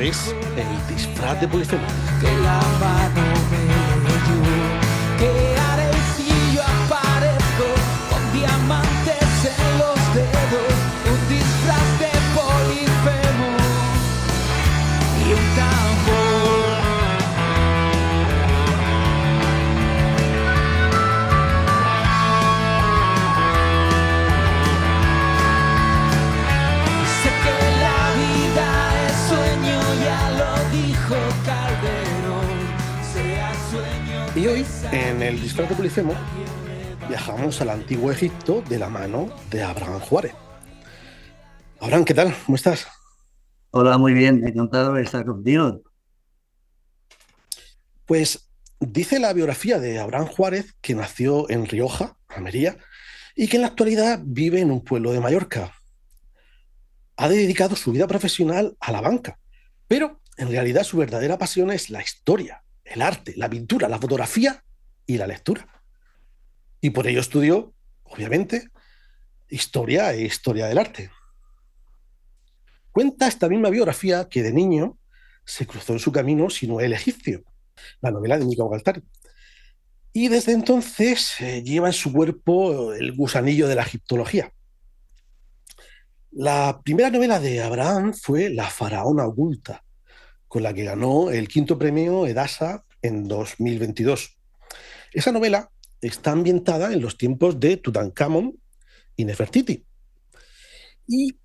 es el disfraz de Polifemo. Que la mano me dio, que haré si yo aparezco con diamantes en los dedos, un disfraz de Polifemo y un tambor. Sé que la vida es sueño, ya lo dijo Calderón, sea sueño. Y hoy, en el disfraz de Polifemo, viajamos al antiguo Egipto de la mano de Abraham Juárez. Abraham, ¿qué tal? ¿Cómo estás? Hola, muy bien, encantado de estar contigo. Pues dice la biografía de Abraham Juárez que nació en Rioja, Almería, y que en la actualidad vive en un pueblo de Mallorca. Ha dedicado su vida profesional a la banca, pero en realidad su verdadera pasión es la historia, el arte, la pintura, la fotografía y la lectura. Y por ello estudió, obviamente, historia e historia del arte. Cuenta esta misma biografía que de niño se cruzó en su camino Sinué el egipcio, la novela de Mica Waltari. Y desde entonces lleva en su cuerpo el gusanillo de la egiptología. La primera novela de Abraham fue La faraona oculta, con la que ganó el quinto premio Edasa en 2022. Esa novela está ambientada en los tiempos de Tutankamón y Nefertiti. Y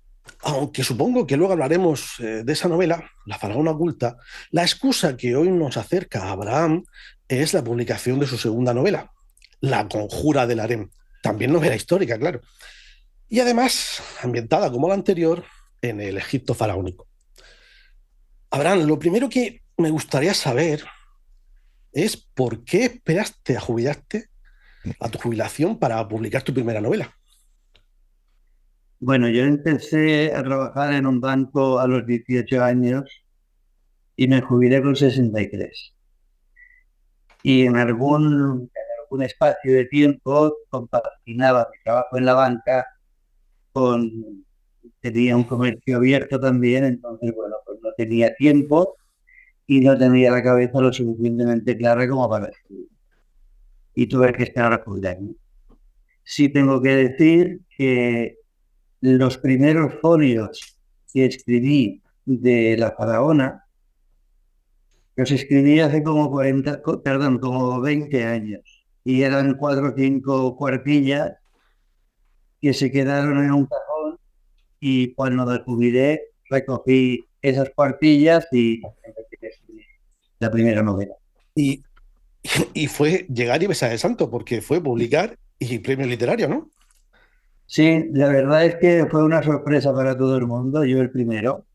aunque supongo que luego hablaremos de esa novela, La faraona oculta, la excusa que hoy nos acerca a Abraham es la publicación de su segunda novela, La conjura del harem, también novela histórica, claro, y además ambientada como la anterior en el Egipto faraónico. Abraham, lo primero que me gustaría saber es por qué esperaste a jubilarte, a tu jubilación, para publicar tu primera novela. Bueno, yo empecé a trabajar en un banco a los 18 años y me jubilé con 63. Y en algún espacio de tiempo compaginaba mi trabajo en la banca con... Tenía un comercio abierto también, entonces, bueno, pues no tenía tiempo y no tenía la cabeza lo suficientemente clara como para escribir. Y tuve que esperar a jubilarme. Sí tengo que decir que los primeros folios que escribí de La Faraona, los escribí hace como 20 años. Y eran 4 o 5 cuartillas que se quedaron en un cajón y cuando me jubilé recogí esas cuartillas y empecé a escribir la primera novela. Y, y fue llegar y besar el santo, porque fue publicar y premio literario, ¿no? Sí, la verdad es que fue una sorpresa para todo el mundo, yo el primero,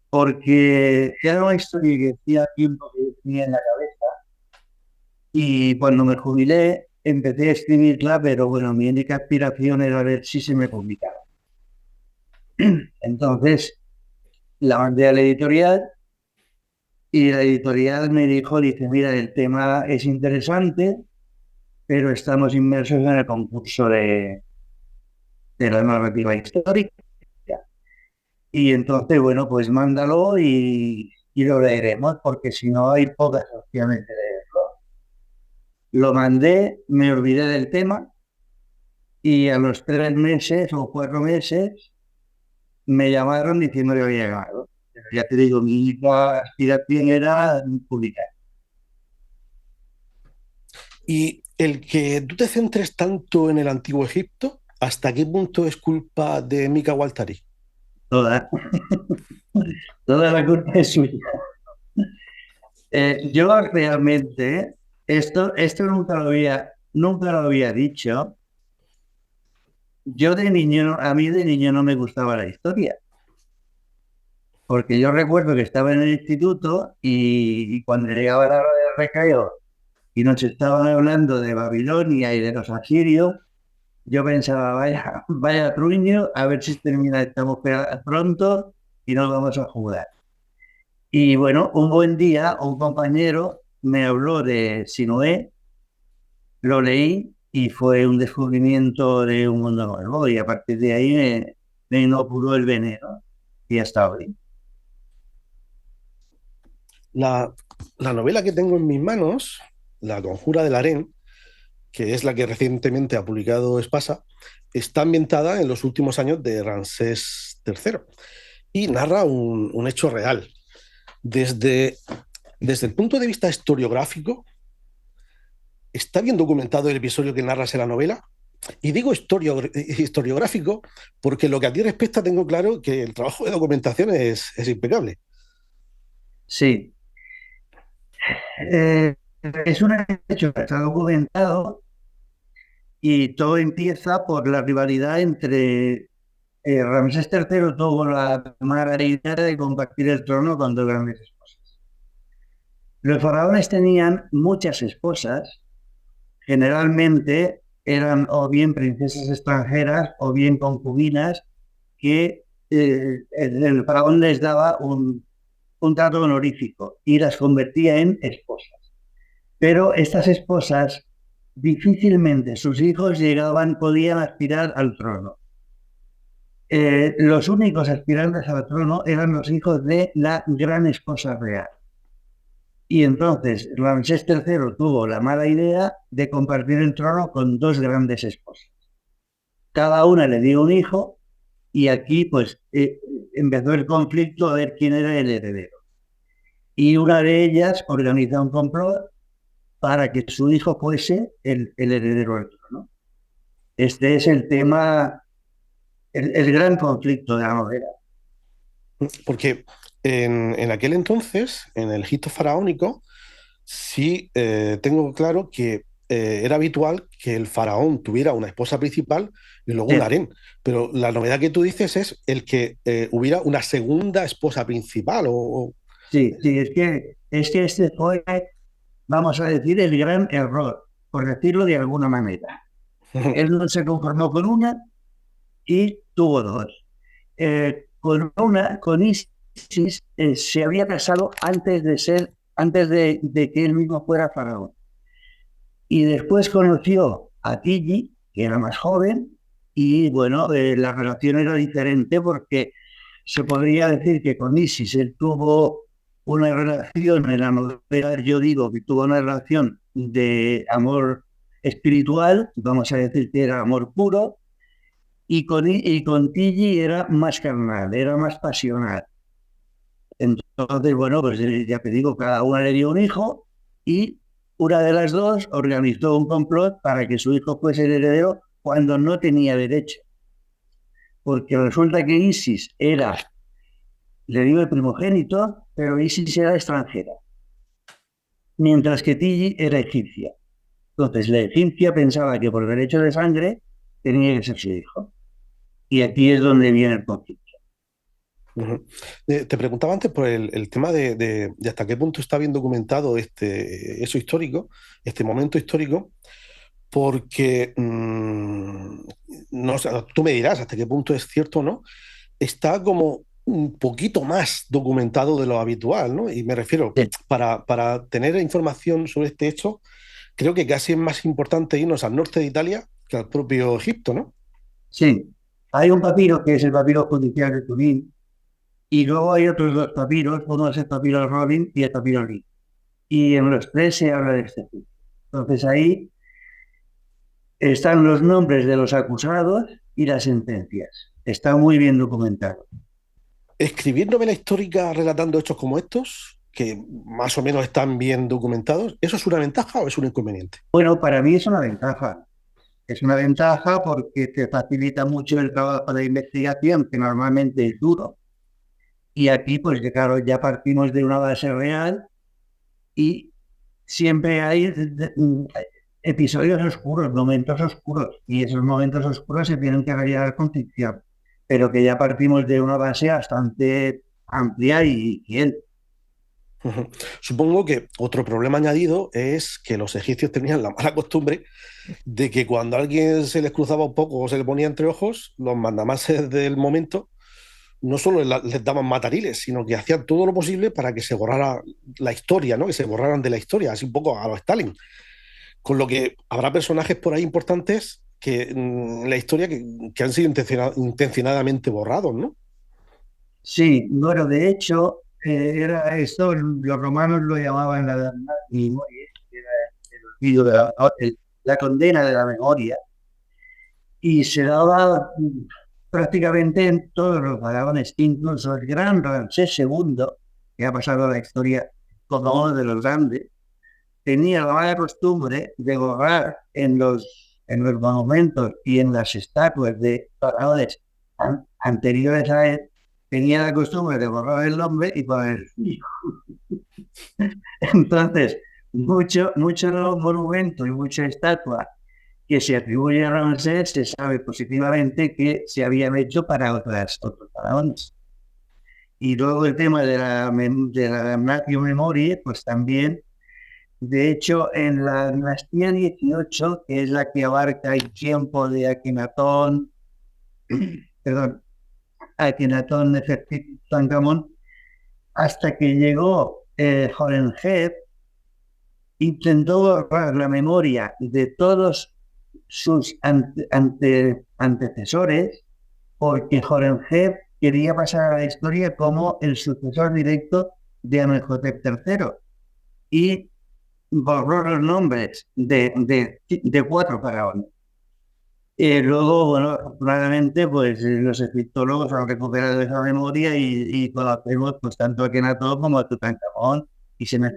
porque era una historia que hacía tiempo que tenía en la cabeza y cuando me jubilé empecé a escribirla, pero bueno, mi única aspiración era ver si se me publicaba. Entonces la mandé a la editorial y la editorial me dice, mira, el tema es interesante, pero estamos inmersos en el concurso de la narrativa histórica. Y entonces, bueno, pues mándalo y lo leeremos, porque si no hay pocas opciones de leerlo. Lo mandé, me olvidé del tema y a los 3 meses o 4 meses me llamaron diciendo que había ganado. Pero ya te digo, mi única aspiración era publicar. Y el que tú te centres tanto en el antiguo Egipto, ¿hasta qué punto es culpa de Mika Waltari? Toda, toda la culpa es suya. Yo realmente, esto nunca lo había dicho. Yo de niño, a mí de niño no me gustaba la historia, porque yo recuerdo que estaba en el instituto y cuando llegaba la hora de recreo y nos estaban hablando de Babilonia y de los asirios, yo pensaba, vaya truño, a ver si termina esta mujer pronto y nos vamos a jugar. Y bueno, un buen día un compañero me habló de Sinué, lo leí y fue un descubrimiento de un mundo nuevo y a partir de ahí me inoculó el veneno y hasta hoy. La, la novela que tengo en mis manos, La Conjura del Harén, que es la que recientemente ha publicado Espasa, está ambientada en los últimos años de Ramsés III y narra un hecho real. Desde, desde el punto de vista historiográfico, está bien documentado el episodio que narras en la novela. Y digo historiográfico porque lo que a ti respecta tengo claro que el trabajo de documentación es impecable. Sí, eh, es un hecho que está documentado y todo empieza por la rivalidad entre Ramsés III tuvo la mala idea de compartir el trono con dos grandes esposas. Los faraones tenían muchas esposas, generalmente eran o bien princesas extranjeras o bien concubinas que el faraón les daba un trato honorífico y las convertía en esposas. Pero estas esposas difícilmente sus hijos podían aspirar al trono. Los únicos aspirantes al trono eran los hijos de la gran esposa real. Y entonces Ramsés III tuvo la mala idea de compartir el trono con dos grandes esposas. Cada una le dio un hijo y aquí pues empezó el conflicto a ver quién era el heredero. Y una de ellas organizó un complot para que su hijo fuese el heredero del trono. Este es el tema, el gran conflicto de la novela. Porque en aquel entonces, en el Egipto faraónico, sí tengo claro que era habitual que el faraón tuviera una esposa principal y luego un Sí, harén. Pero la novedad que tú dices es el que hubiera una segunda esposa principal. sí, sí, es que este fue, vamos a decir, el gran error, por decirlo de alguna manera. Él no se conformó con una y tuvo dos. Con Isis se había casado antes de que él mismo fuera faraón. Y después conoció a Tigi, que era más joven, y bueno, la relación era diferente porque se podría decir que con Isis él tuvo una relación, en la novela yo digo que tuvo una relación de amor espiritual, vamos a decir que era amor puro, y con Tigi era más carnal, era más pasional. Entonces, bueno, pues ya te digo, cada una le dio un hijo y una de las dos organizó un complot para que su hijo fuese el heredero cuando no tenía derecho. Porque resulta que Isis le digo el primogénito, pero Isis era extranjera, mientras que Tigi era egipcia. Entonces, la egipcia pensaba que por derecho de sangre tenía que ser su hijo. Y aquí es donde viene el conflicto. Ujú. Te preguntaba antes por el tema de hasta qué punto está bien documentado eso histórico, este momento histórico, porque no sé, tú me dirás hasta qué punto es cierto o no, está como un poquito más documentado de lo habitual, ¿no? Y me refiero, Sí, para tener información sobre este hecho, creo que casi es más importante irnos al norte de Italia que al propio Egipto, ¿no? sí. Hay un papiro que es el papiro judicial de Turín, y luego hay otros dos papiros, uno es el papiro Robin y el papiro Lee. Y en los tres se habla de este juicio. Entonces ahí están los nombres de los acusados y las sentencias. Está muy bien documentado. Escribir novela histórica relatando hechos como estos, que más o menos están bien documentados, ¿eso es una ventaja o es un inconveniente? Bueno, para mí es una ventaja. Es una ventaja porque te facilita mucho el trabajo de investigación, que normalmente es duro. Y aquí, pues claro, ya partimos de una base real y siempre hay episodios oscuros, momentos oscuros, y esos momentos oscuros se tienen que arreglar con ficción, pero que ya partimos de una base bastante amplia y fiel. Ujú. Supongo que otro problema añadido es que los egipcios tenían la mala costumbre de que cuando a alguien se les cruzaba un poco o se le ponía entre ojos, los mandamases del momento no solo les daban matariles, sino que hacían todo lo posible para que se borrara la historia, ¿no? Que se borraran de la historia, así un poco a los Stalin. Con lo que habrá personajes por ahí importantes que en la historia que han sido intencionadamente borrados, ¿no? Sí, bueno, de hecho, era esto, los romanos lo llamaban la memoria, que era el olvido de la condena de la memoria, y se daba prácticamente en todos los faraones, incluso el gran Ramsés II, que ha pasado a la historia como uno de los grandes, tenía la mala costumbre de borrar en los monumentos y en las estatuas de faraones anteriores a él, tenía la costumbre de borrar el nombre y poner hijo. Entonces, mucho monumento y mucha estatua que se atribuye a Ramsés se sabe positivamente que se habían hecho para otros faraones. Y luego el tema de la damnatio memoriae, pues también, de hecho, en la dinastía 18, que es la que abarca el tiempo de Akenatón, perdón, Akenatón Nefertiti Tutankamón, hasta que llegó Horemheb, intentó borrar la memoria de todos sus antecesores, porque Horemheb quería pasar a la historia como el sucesor directo de Amenhotep III y borró los nombres de 4 faraones. Luego, bueno, afortunadamente, pues los egiptólogos han recuperado esa memoria y conocemos pues tanto a Akenatón como a Tutankamón y se me...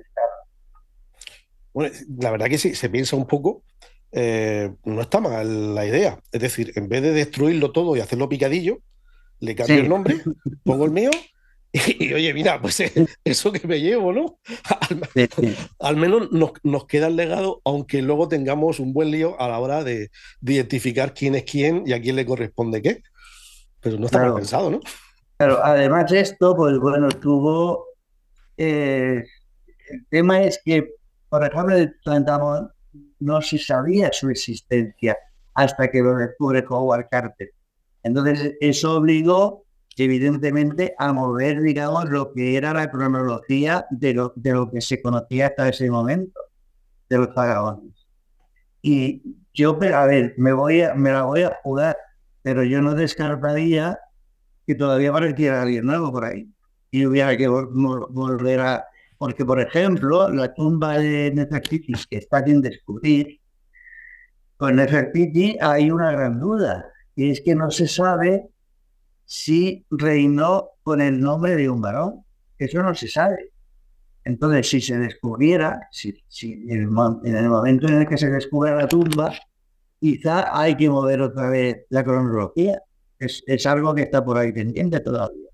Bueno, la verdad que sí, se piensa un poco, no está mal la idea. Es decir, en vez de destruirlo todo y hacerlo picadillo, le cambio el Sí, nombre, pongo el mío oye, mira, pues eso que me llevo, ¿no? Al, sí, sí. al menos nos queda el legado, aunque luego tengamos un buen lío a la hora de identificar quién es quién y a quién le corresponde qué. Pero no está mal Claro, pensado, ¿no? claro. Además de esto, pues bueno, el tema es que, por ejemplo, el Tutankamón no se sabía su existencia hasta que lo descubre Howard Carter. Entonces, eso obligó, evidentemente, a mover, digamos, lo que era la cronología de lo que se conocía hasta ese momento, de los faraones. Y yo, a ver, me la voy a jugar, pero yo no descartaría que todavía apareciera alguien nuevo por ahí. Y hubiera que volver a... Porque, por ejemplo, la tumba de Nefertiti, que está sin descubrir, con Nefertiti hay una gran duda, y es que no se sabe si reinó con el nombre de un varón. Eso no se sabe. Entonces, si se descubriera, si en el momento en el que se descubra la tumba, quizá hay que mover otra vez la cronología. Es algo que está por ahí pendiente todavía.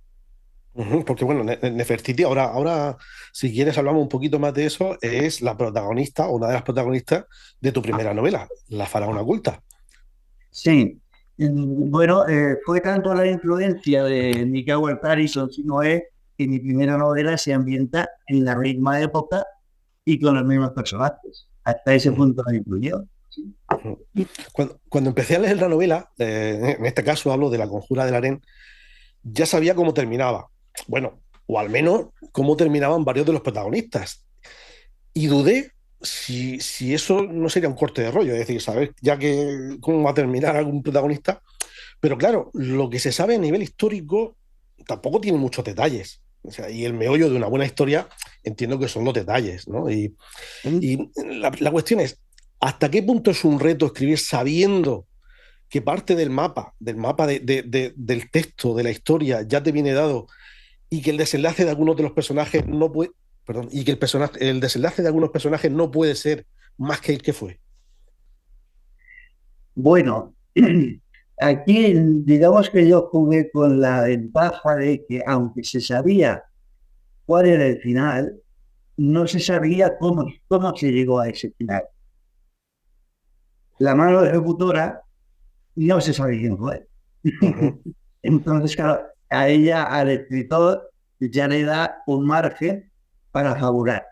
Ujú, porque bueno, Nefertiti, ahora, si quieres, hablamos un poquito más de eso, es la protagonista, una de las protagonistas de tu primera novela, La faraona oculta. Sí, bueno, fue tanto la influencia de Nicanor Parison Sinoé que mi primera novela se ambienta en la misma época y con los mismos personajes. Hasta ese Ujú, punto me influyó. Sí. ujú. Cuando empecé a leer la novela, en este caso hablo de La Conjura del Harén, ya sabía cómo terminaba. Bueno, o al menos cómo terminaban varios de los protagonistas. Y dudé si eso no sería un corte de rollo, es decir, saber ya que cómo va a terminar algún protagonista. Pero claro, lo que se sabe a nivel histórico tampoco tiene muchos detalles. O sea, y el meollo de una buena historia entiendo que son los detalles, ¿no? Y la cuestión es, ¿hasta qué punto es un reto escribir sabiendo que parte del mapa del texto, de la historia, ya te viene dado y que el desenlace de algunos de los personajes no puede, perdón, y que el desenlace de algunos personajes no puede ser más que el que fue? Bueno, aquí digamos que yo jugué con la ventaja de que aunque se sabía cuál era el final, no se sabía cómo se llegó a ese final. La mano ejecutora no se sabía quién fue. Uh -huh. Entonces, claro, a ella, al escritor, ya le da un margen para fabular.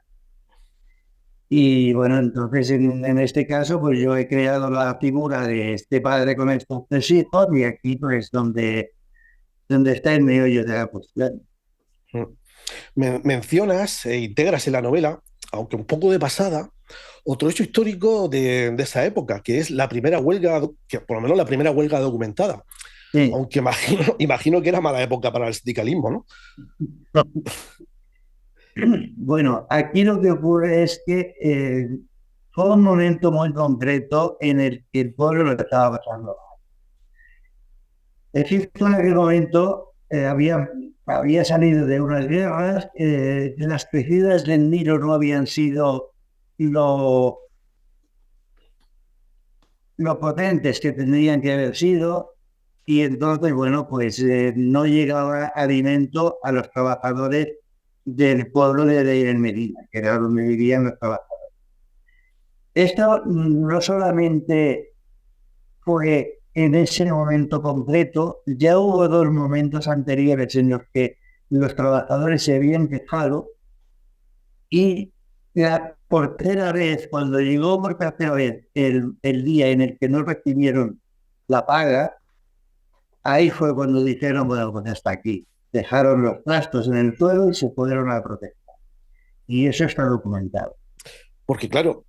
Y bueno, entonces en este caso, pues yo he creado la figura de este padre con estos 3 hijos y aquí pues donde está el meollo de la cuestión. Mencionas e integras en la novela, aunque un poco de pasada, otro hecho histórico de esa época, que es la primera huelga, que por lo menos la primera huelga documentada. Sí. Aunque imagino que era mala época para el sindicalismo, ¿no? Bueno, aquí lo que ocurre es que fue un momento muy concreto en el que el pueblo lo estaba pasando. Egipto en aquel momento había salido de unas guerras, las crecidas del Nilo no habían sido lo, lo potentes que tendrían que haber sido, y entonces, bueno, pues no llegaba alimento a los trabajadores del pueblo de Deir el Medina, que era donde vivían los trabajadores. Esto no solamente fue en ese momento concreto, ya hubo dos momentos anteriores en los que los trabajadores se habían quejado y por tercera vez, cuando llegó por tercera vez el día en el que no recibieron la paga, ahí fue cuando dijeron, bueno, pues hasta aquí. Dejaron los trastos en el suelo y se fueron a protestar. Y eso está documentado. Porque claro,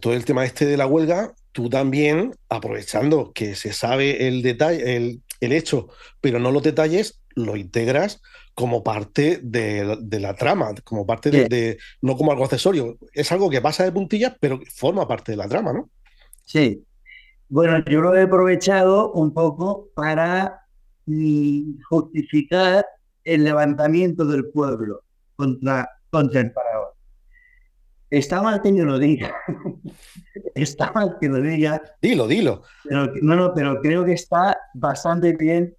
todo el tema este de la huelga, tú también, aprovechando que se sabe el detalle, el hecho, pero no los detalles, lo integras como parte de la trama, como parte Sí, no como algo accesorio. Es algo que pasa de puntillas, pero que forma parte de la trama, ¿no? sí. Bueno, yo lo he aprovechado un poco para justificar el levantamiento del pueblo contra el faraón. Está mal que yo lo diga, está mal que lo diga, Dilo, dilo. pero no, no, pero creo que está bastante bien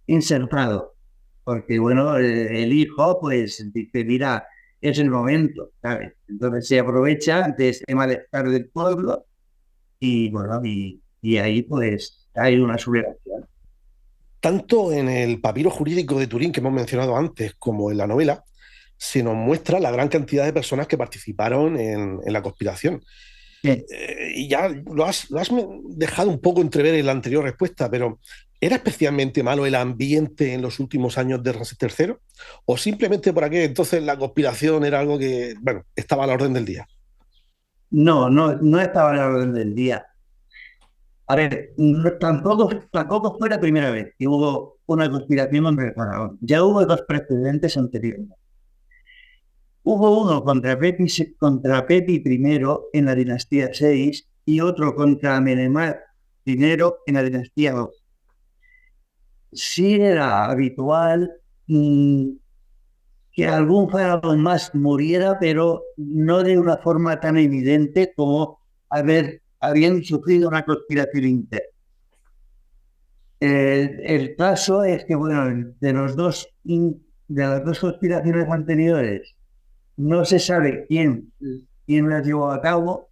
insertado, porque bueno, el hijo pues dice, mira, es el momento, ¿sabes? Entonces se aprovecha de ese malestar del pueblo y bueno, y ahí pues hay una sublevación. Tanto en el papiro jurídico de Turín que hemos mencionado antes, como en la novela, se nos muestra la gran cantidad de personas que participaron en la conspiración. Sí. Y ya lo has dejado un poco entrever en la anterior respuesta, pero ¿era especialmente malo el ambiente en los últimos años de Ramsés III? ¿O simplemente por aquel entonces la conspiración era algo que, bueno, estaba a la orden del día? No, no, no estaba a la orden del día. A ver, tampoco fue la primera vez que hubo una conspiración contra el faraón. Ya hubo dos precedentes anteriores. Hubo uno contra Pepi I en la dinastía 6 y otro contra Amenemhat I en la dinastía 2. Sí era habitual mm, que algún faraón más muriera, pero no de una forma tan evidente como habían sufrido una conspiración interna. El caso es que, bueno, de las dos conspiraciones anteriores, no se sabe quién las llevó a cabo.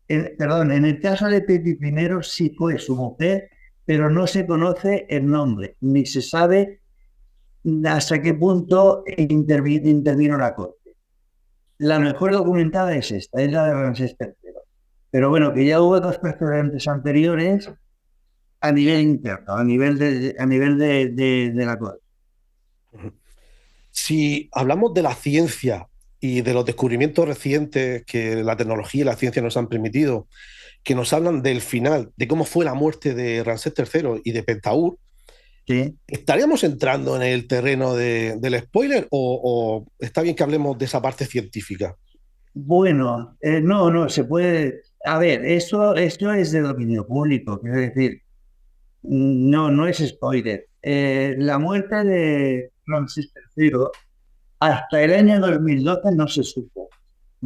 Perdón, en el caso de Pepi I sí fue su mujer, pero no se conoce el nombre, ni se sabe hasta qué punto intervino la corte. La mejor documentada es esta, es la de Ramsés III. Pero bueno, que ya hubo dos precedentes anteriores a nivel interno, a nivel de la corte. Si hablamos de la ciencia y de los descubrimientos recientes que la tecnología y la ciencia nos han permitido, que nos hablan del final, de cómo fue la muerte de Ramsés III y de Pentaur, Sí. ¿estaríamos entrando en el terreno del spoiler o está bien que hablemos de esa parte científica? Bueno, no, no, se puede. A ver, esto es de dominio público, quiero decir, no, no es spoiler. La muerte de Francis III hasta el año 2012 no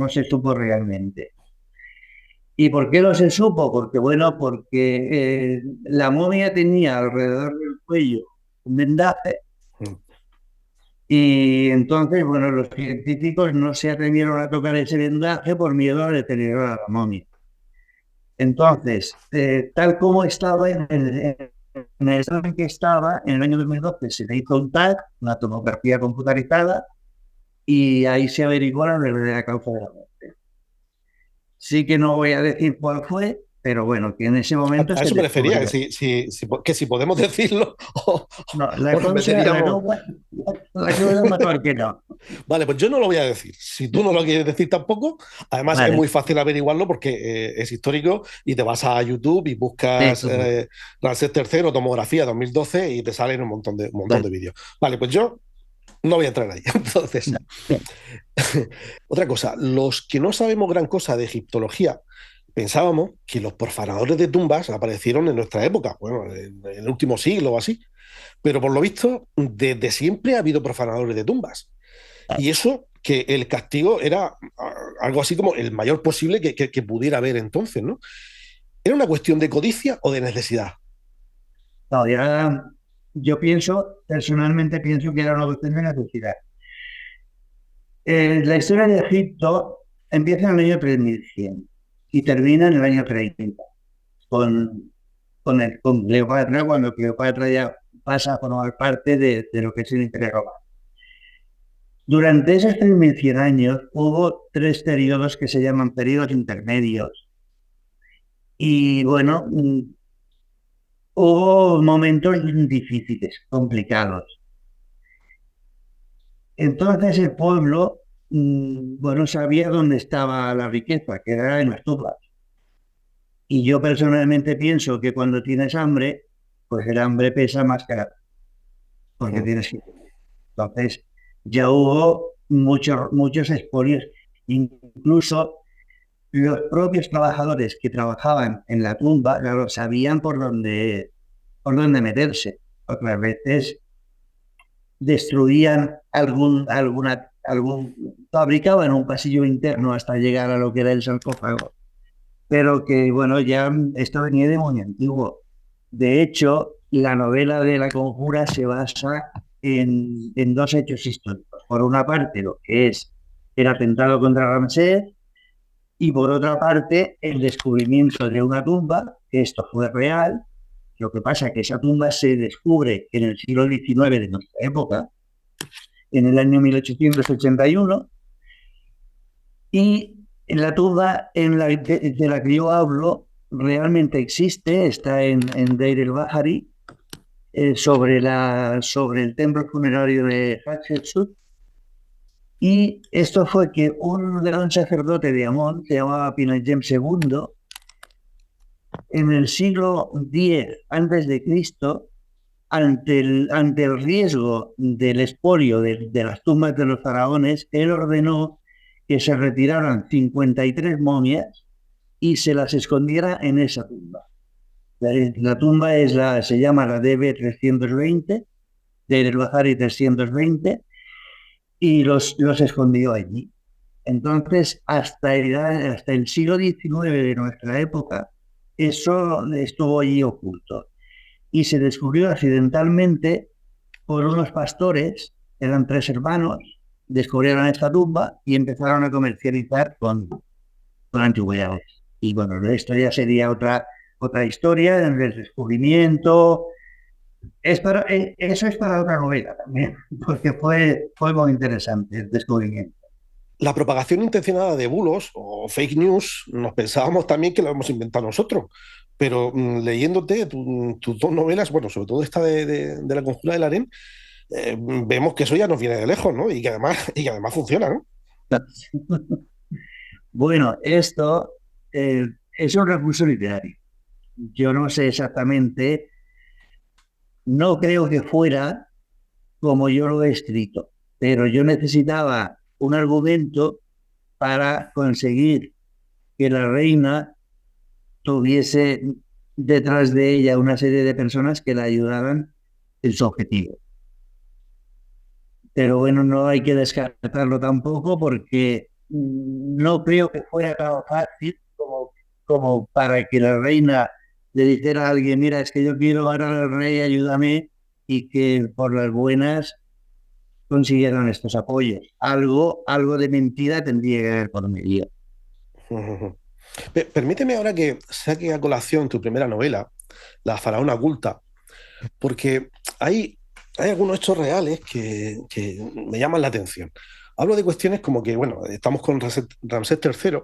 se supo realmente. ¿Y por qué no se supo? Porque, bueno, porque la momia tenía alrededor del cuello un vendaje y entonces, bueno, los científicos no se atrevieron a tocar ese vendaje por miedo a deteriorar a la momia. Entonces, tal como estaba en el estado en que estaba, en el año 2012 se le hizo un TAC, una tomografía computarizada, y ahí se averiguó la verdadera causa de la muerte. Sí que no voy a decir cuál fue, pero bueno, que en ese momento A se eso me refería, que descubrió. que si podemos decirlo No, o nos meteríamos. la causa es mejor que no. Vale, pues yo no lo voy a decir. Si tú no lo quieres decir tampoco, además es Vale, muy fácil averiguarlo porque es histórico y te vas a YouTube y sí, buscas correcto. Ramsés III, tomografía 2012 y te salen un montón de Vale, vídeos. Vale, pues yo No voy a entrar ahí. Entonces, No. Bien. otra cosa, los que no sabemos gran cosa de egiptología, pensábamos que los profanadores de tumbas aparecieron en nuestra época, bueno, en el último siglo o así, pero por lo visto, desde siempre ha habido profanadores de tumbas. Y eso, que el castigo era algo así como el mayor posible que pudiera haber entonces, ¿no? ¿Era una cuestión de codicia o de necesidad? No, ya, yo pienso, personalmente pienso que era una cuestión de necesidad. La historia de Egipto empieza en el año 3100 y termina en el año 30 con, con Cleopatra, cuando Cleopatra ya pasa a formar parte de lo que es el Imperio Romano. Durante esos 3100 años hubo tres periodos que se llaman periodos intermedios. Y bueno, hubo momentos difíciles, complicados. Entonces el pueblo, bueno, sabía dónde estaba la riqueza, que era en las tumbas. Y yo personalmente pienso que cuando tienes hambre, pues el hambre pesa más que porque Mm. tienes que... Entonces ya hubo muchos expolios. Incluso los propios trabajadores que trabajaban en la tumba, claro, sabían por dónde meterse. Otras veces destruían fabricaban un pasillo interno hasta llegar a lo que era el sarcófago. Pero que, bueno, ya esto venía de muy antiguo. De hecho, la novela de La Conjura se basa en dos hechos históricos. Por una parte, lo que es el atentado contra Ramsés, y por otra parte, el descubrimiento de una tumba, que esto fue real. Lo que pasa es que esa tumba se descubre en el siglo XIX de nuestra época, en el año 1881, y en la tumba de la que yo hablo realmente existe, está en Deir el-Bahari, sobre el templo funerario de Hatshepsut. Y esto fue que un gran sacerdote de Amón, se llamaba Pinayem II, en el siglo X antes de Cristo, ante el riesgo del expolio de las tumbas de los faraones, él ordenó que se retiraran 53 momias y se las escondiera en esa tumba. La tumba se llama la DB 320, de el-Bahari 320, y los escondió allí. Entonces, hasta el siglo XIX de nuestra época, eso estuvo allí oculto. Y se descubrió accidentalmente por unos pastores, eran tres hermanos, descubrieron esta tumba y empezaron a comercializar con antigüedades. Y bueno, esto ya sería otra historia del descubrimiento. Eso es para otra novela también, porque fue muy interesante el descubrimiento. La propagación intencionada de bulos o fake news, nos pensábamos también que lo hemos inventado nosotros, pero leyéndote tus dos novelas, bueno, sobre todo esta de La Conjura del Harén, vemos que eso ya nos viene de lejos, ¿no? Y que además funciona, ¿no? Bueno, esto es un recurso literario. Yo no sé exactamente, no creo que fuera como yo lo he escrito, pero yo necesitaba un argumento para conseguir que la reina tuviese detrás de ella una serie de personas que la ayudaran en su objetivo. Pero bueno, no hay que descartarlo tampoco porque no creo que fuera tan fácil como para que la reina le dijera a alguien, mira, es que yo quiero ganar al rey, ayúdame, y que por las buenas consiguieran estos apoyos. Algo de mentira tendría que haber por medio. Permíteme ahora que saque a colación tu primera novela, La faraona oculta, porque hay algunos hechos reales que me llaman la atención. Hablo de cuestiones como que, bueno, estamos con Ramsés III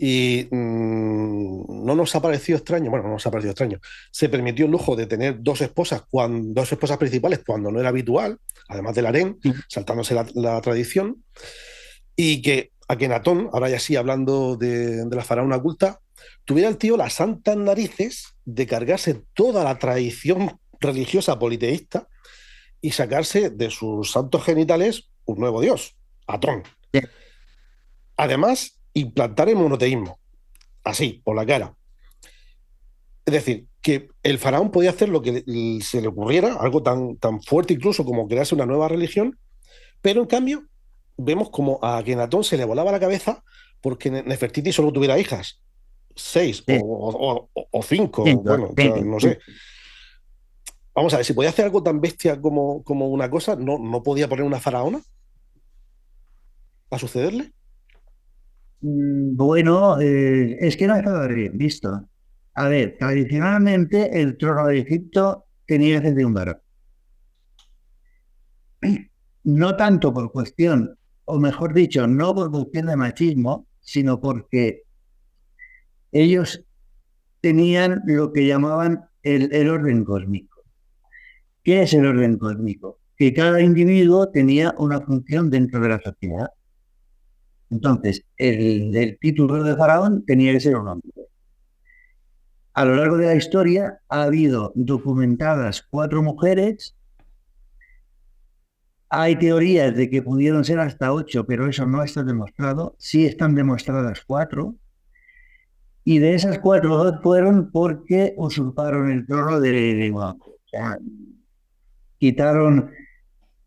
y no nos ha parecido extraño, bueno, no nos ha parecido extraño, se permitió el lujo de tener dos esposas principales cuando no era habitual, además del harén, saltándose la tradición, y que Akenatón, ahora ya sí hablando de la faraona oculta, tuviera el tío las santas narices de cargarse toda la tradición religiosa politeísta y sacarse de sus santos genitales un nuevo dios, Atón. Sí. Además, implantar el monoteísmo, así, por la cara. Es decir, que el faraón podía hacer lo que se le ocurriera, algo tan fuerte incluso como crearse una nueva religión, pero en cambio vemos como a Akenatón se le volaba la cabeza porque Nefertiti solo tuviera hijas, seis Sí, o cinco, cinco, bueno, cinco, no sé. sí. Vamos a ver, si podía hacer algo tan bestia como una cosa, no podía poner una faraona a sucederle. Bueno, es que no estaba bien visto. A ver, tradicionalmente el trono de Egipto tenía que ser de un varón. No tanto por cuestión, o mejor dicho, no por cuestión de machismo, sino porque ellos tenían lo que llamaban el orden cósmico. ¿Qué es el orden cósmico? Que cada individuo tenía una función dentro de la sociedad. Entonces, el título de faraón tenía que ser un hombre. A lo largo de la historia ha habido documentadas 4 mujeres. Hay teorías de que pudieron ser hasta 8, pero eso no está demostrado. Sí están demostradas 4. Y de esas 4, 2 fueron porque usurparon el trono de un hombre. O sea, quitaron,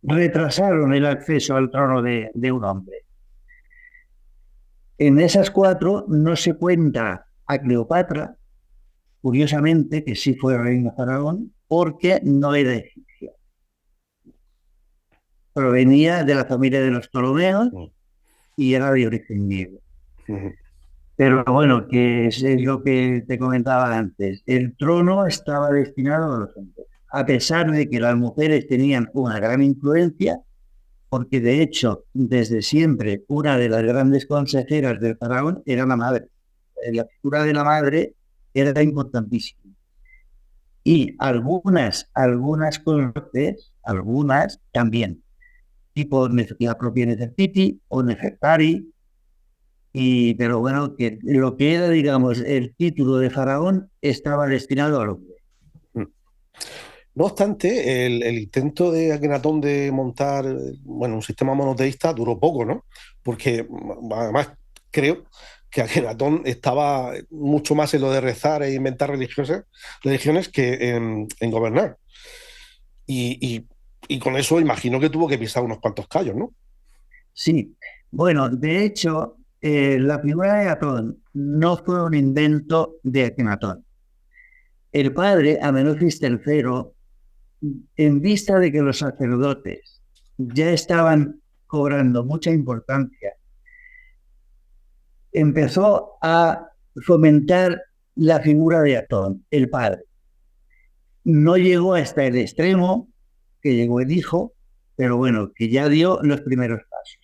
retrasaron el acceso al trono de un hombre. En esas 4 no se cuenta a Cleopatra, curiosamente, que sí fue reina faraón, porque no era egipcia. Provenía de la familia de los Ptolomeos Mm, y era de origen griego. mm, Pero bueno, que es lo que te comentaba antes. El trono estaba destinado a los hombres, a pesar de que las mujeres tenían una gran influencia, porque de hecho, desde siempre, una de las grandes consejeras del faraón era la madre. La figura de la madre era importantísima. Y algunas cortes, algunas también, tipo la propia Nefertiti o Nefertari, pero bueno, que lo que era, digamos, el título de faraón estaba destinado al hombre. mm. No obstante, el intento de Akenatón de montar bueno, un sistema monoteísta duró poco, ¿no? Porque además creo que Akenatón estaba mucho más en lo de rezar e inventar religiones que en gobernar. Y, y- y con eso imagino que tuvo que pisar unos cuantos callos, ¿no? Sí, bueno, de hecho, la figura de Atón no fue un invento de Akenatón. El padre, Amenofis III, en vista de que los sacerdotes ya estaban cobrando mucha importancia, empezó a fomentar la figura de Atón, el padre. No llegó hasta el extremo que llegó el hijo, pero bueno, que ya dio los primeros pasos.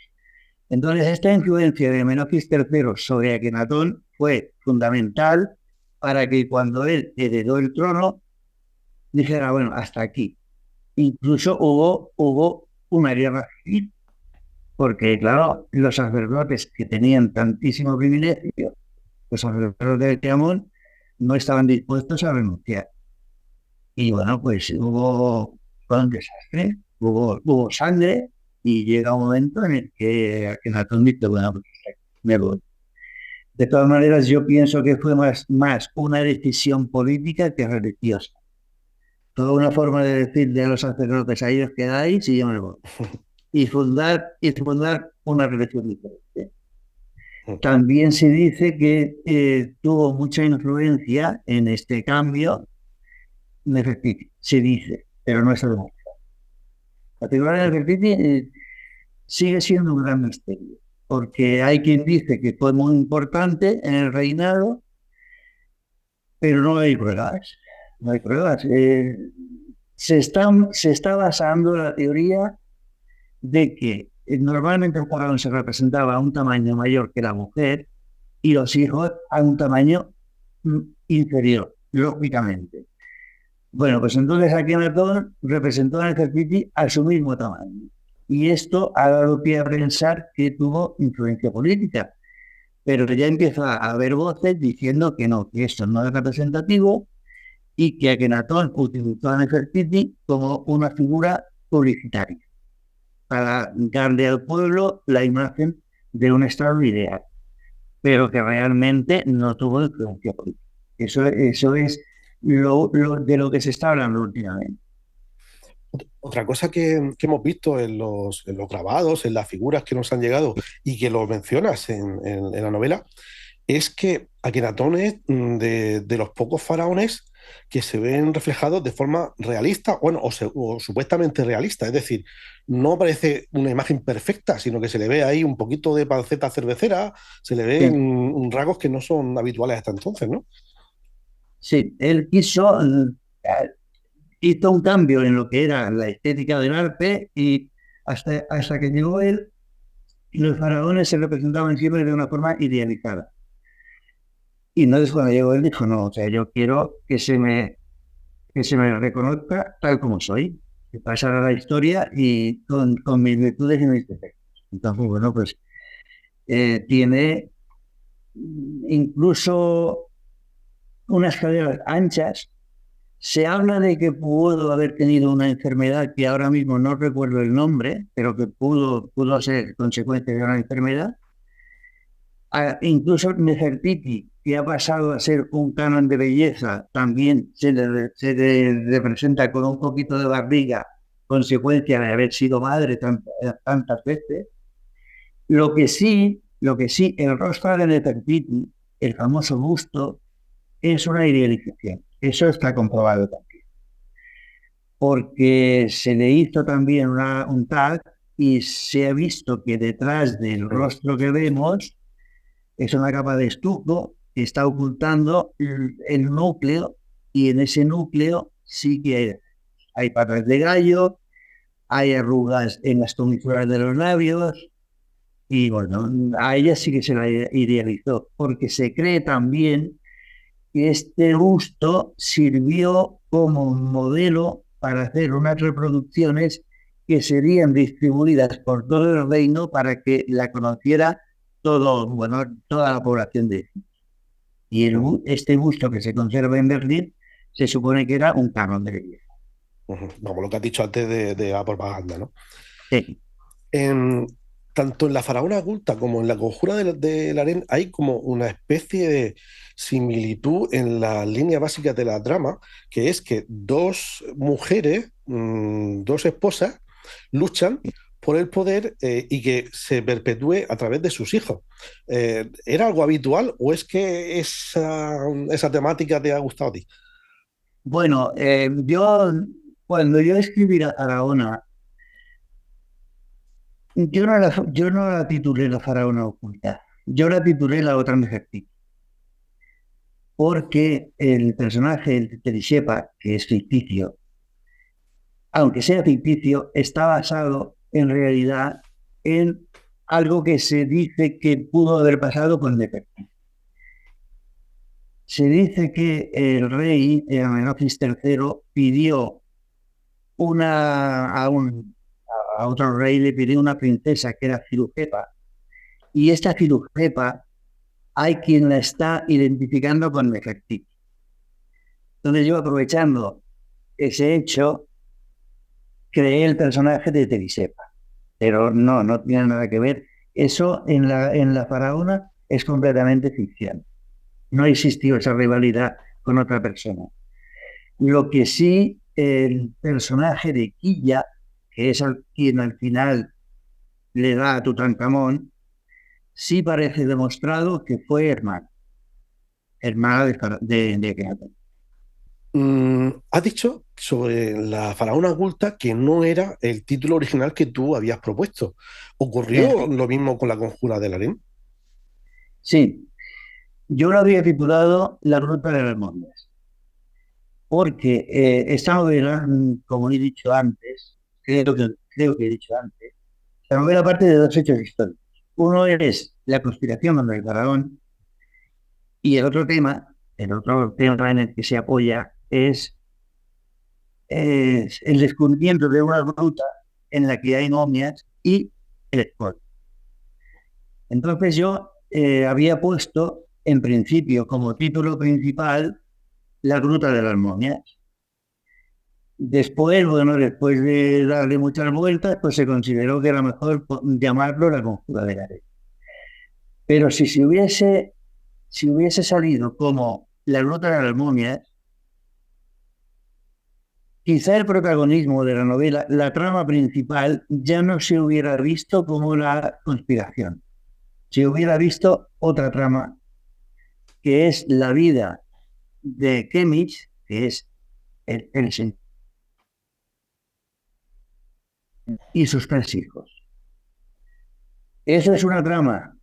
Entonces, esta influencia de Menofis III sobre Akenatón fue fundamental para que cuando él heredó el trono, dijera, bueno, hasta aquí. Incluso hubo una guerra civil, porque claro, los sacerdotes que tenían tantísimo privilegio, los sacerdotes de Amón, no estaban dispuestos a renunciar. Y bueno, pues fue un desastre, hubo sangre y llega un momento en el que Akhenaton dice, bueno, pues me voy. De todas maneras, yo pienso que fue más una decisión política que religiosa. Toda una forma de decirle a los sacerdotes, ahí os quedáis y yo me voy. Y fundar una religión diferente. También se dice que tuvo mucha influencia en este cambio Nefertiti, se dice, pero no es algo. La figura de Nefertiti sigue siendo un gran misterio, porque hay quien dice que fue muy importante en el reinado, pero no hay pruebas. No hay pruebas. Se está basando la teoría de que normalmente el faraón se representaba a un tamaño mayor que la mujer y los hijos a un tamaño inferior, lógicamente. Bueno, pues entonces aquí Akhenaton representó a Nefertiti a su mismo tamaño. Y esto ha dado pie a pensar que tuvo influencia política. Pero ya empieza a haber voces diciendo que no, que esto no es representativo y que Akhenaton utilizó a Nefertiti como una figura publicitaria para darle al pueblo la imagen de un Estado ideal, pero que realmente no tuvo influencia política. Eso es de lo que se está hablando últimamente. Otra cosa que hemos visto en los grabados, en las figuras que nos han llegado y que lo mencionas en la novela, es que Akenatón es de los pocos faraones que se ven reflejados de forma realista, bueno, o supuestamente realista, es decir, no parece una imagen perfecta, sino que se le ve ahí un poquito de panceta cervecera, se le Sí, ven rasgos que no son habituales hasta entonces, ¿no? sí, él hizo un cambio en lo que era la estética del arte y hasta que llegó él, los faraones se representaban siempre de una forma idealizada. Y entonces cuando llegó él dijo, no, o sea, yo quiero que se me reconozca tal como soy, que pasara la historia y con mis virtudes y mis defectos. Entonces, bueno, pues tiene incluso unas caderas anchas. Se habla de que pudo haber tenido una enfermedad que ahora mismo no recuerdo el nombre, pero que pudo ser consecuencia de una enfermedad. Incluso Nefertiti, que ha pasado a ser un canon de belleza, también se le representa con un poquito de barriga, consecuencia de haber sido madre tantas veces. Lo que sí, el rostro de Nefertiti, el famoso busto, es una idealización. Eso está comprobado también. Porque se le hizo también un tag y se ha visto que detrás del Mm. rostro que vemos es una capa de estuco que está ocultando el núcleo y en ese núcleo sí que hay patas de gallo, hay arrugas en las comisuras de los labios y bueno, a ella sí que se la idealizó porque se cree también que este busto sirvió como un modelo para hacer unas reproducciones que serían distribuidas por todo el reino para que la conociera bueno, toda la población de. Y este busto que se conserva en Berlín se supone que era un canon de belleza. Ujú. Vamos, lo que has dicho antes de la propaganda, ¿no? Sí. En, tanto en la faraona oculta como en la conjura del harén hay como una especie de similitud en la línea básica de la trama, que es que dos mujeres, dos esposas, luchan por el poder y que se perpetúe a través de sus hijos. ¿Era algo habitual o es que esa temática te ha gustado a ti? Bueno, cuando yo escribí la Faraona, yo no la titulé la Faraona oculta, yo la titulé la otra Nefertiti, porque el personaje de Terishepa, que es ficticio, aunque sea ficticio, está basado en realidad en algo que se dice que pudo haber pasado con Nefertiti. Se dice que el rey Amenofis III pidió a otro rey le pidió una princesa que era Cirujepa, y esta Cirujepa hay quien la está identificando con Nefertiti. Entonces yo, aprovechando ese hecho, creé el personaje de Terisepa, pero no tiene nada que ver. Eso en la faraona es completamente ficción. No existió esa rivalidad con otra persona. Lo que sí, el personaje de Quilla, que es quien al final le da a Tutankamón, sí parece demostrado que fue hermana de Akhenaton. Has dicho sobre la faraona oculta que no era el título original que tú habías propuesto. ¿Ocurrió Eh, lo mismo con la conjura del harén? sí, yo lo había titulado La Ruta de las Momias, porque esta novela, como he dicho antes, creo que he dicho antes, la novela parte de dos hechos históricos. Uno es la conspiración contra el faraón y el otro tema en el que se apoya es el descubrimiento de una ruta en la que hay momias y el export. Entonces yo había puesto en principio como título principal La Gruta de las Momias. Después, bueno, después de darle muchas vueltas, pues se consideró que era mejor llamarlo La Conjura de Gare. Pero si hubiese salido como La Ruta de las Momias, quizá el protagonismo de la novela, la trama principal, ya no se hubiera visto como la conspiración. Se hubiera visto otra trama, que es la vida de Kimmich, que es el señor, y sus 3 hijos. Eso es una trama.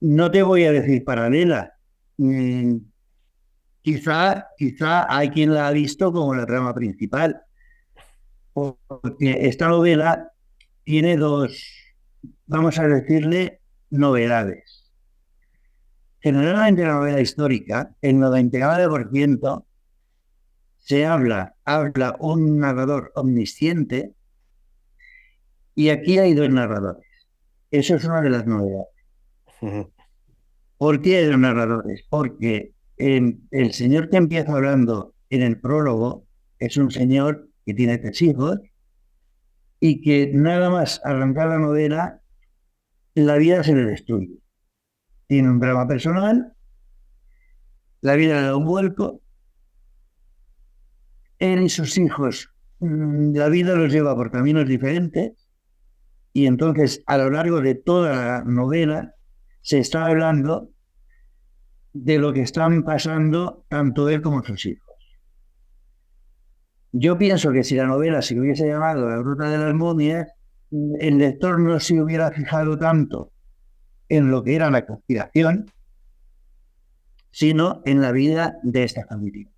No te voy a decir paralela. Quizá hay quien la ha visto como la trama principal, porque esta novela tiene dos, vamos a decirle, novedades. Generalmente la novela histórica, el 99% se habla un narrador omnisciente, y aquí hay 2 narradores. Eso es una de las novedades. ¿Por qué hay 2 narradores? Porque el señor que empieza hablando en el prólogo es un señor que tiene 3 hijos y que nada más arrancar la novela, la vida se le destruye. Tiene un drama personal, la vida le da un vuelco, él y sus hijos, la vida los lleva por caminos diferentes, y entonces a lo largo de toda la novela se está hablando de lo que están pasando tanto él como sus hijos. Yo pienso que si la novela se hubiese llamado La Ruta de las Momias, el lector no se hubiera fijado tanto en lo que era la conspiración, sino en la vida de esta familia.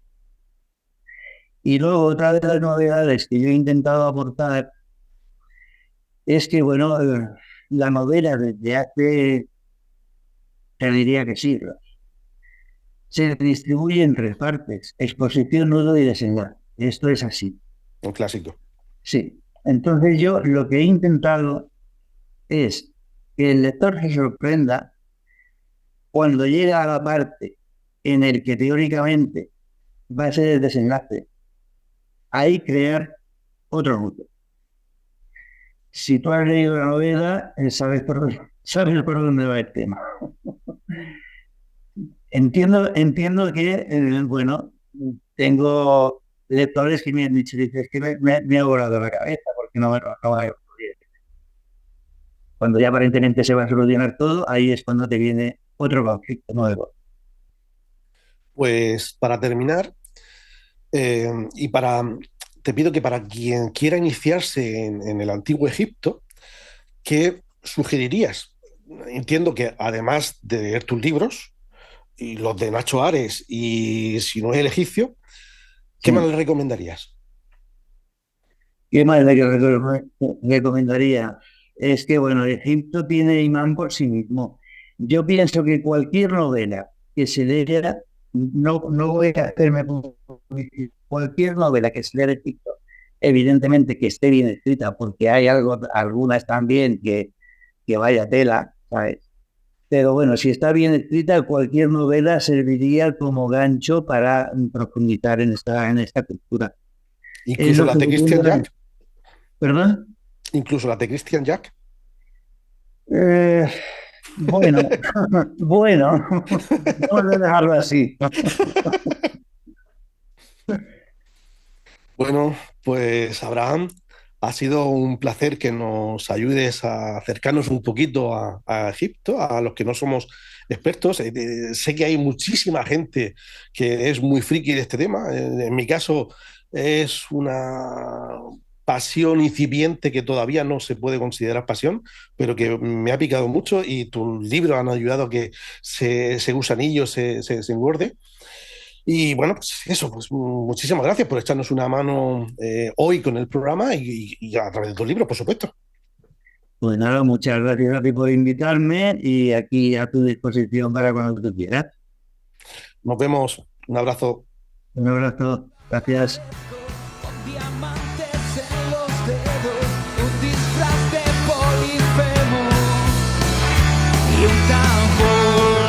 Y luego otra de las novedades que yo he intentado aportar es que, bueno, la novela desde hace, te diría que siglos, se distribuye en 3 partes: exposición, nudo y desenlace. Esto es así. Un clásico. Sí. Entonces yo lo que he intentado es que el lector se sorprenda cuando llega a la parte en el que teóricamente va a ser el desenlace. Ahí crear otro nudo. Si tú has leído la novela, sabes por dónde va el tema. Entiendo que, bueno, tengo lectores que me han dicho, dices que me ha volado la cabeza porque no me lo acabo de ocurrir. Cuando ya aparentemente se va a solucionar todo, ahí es cuando te viene otro conflicto nuevo. Pues para terminar, te pido que para quien quiera iniciarse en el antiguo Egipto, ¿qué sugerirías? Entiendo que además de leer tus libros y los de Nacho Ares, y si no es el egipcio, ¿qué más le recomendarías? ¿Qué más le recomendaría? Es que, bueno, Egipto tiene imán por sí mismo. Yo pienso que cualquier novela que se lea, no voy a hacerme cualquier novela que se lea de Egipto, evidentemente que esté bien escrita, porque hay algunas también que vaya tela, ¿sabes? Pero bueno, si está bien escrita, cualquier novela serviría como gancho para profundizar en esta cultura. Incluso las de Christian Jack. ¿Perdón? Incluso las de Christian Jack. Bueno, vamos a dejarlo así. Bueno, pues Abraham, ha sido un placer que nos ayudes a acercarnos un poquito a Egipto, a los que no somos expertos. Sé que hay muchísima gente que es muy friki de este tema. En mi caso es una pasión incipiente que todavía no se puede considerar pasión, pero que me ha picado mucho, y tus libros han ayudado a que ese gusanillo se engorde. Y bueno, pues eso, pues muchísimas gracias por echarnos una mano hoy con el programa y a través de tus libros, por supuesto. Pues nada, muchas gracias a ti por invitarme, y aquí a tu disposición para cuando tú quieras. Nos vemos. Un abrazo. Un abrazo. Gracias. Con diamantes en los dedos, un disfraz de Polifemo y un tambor.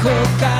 dijo Calderón.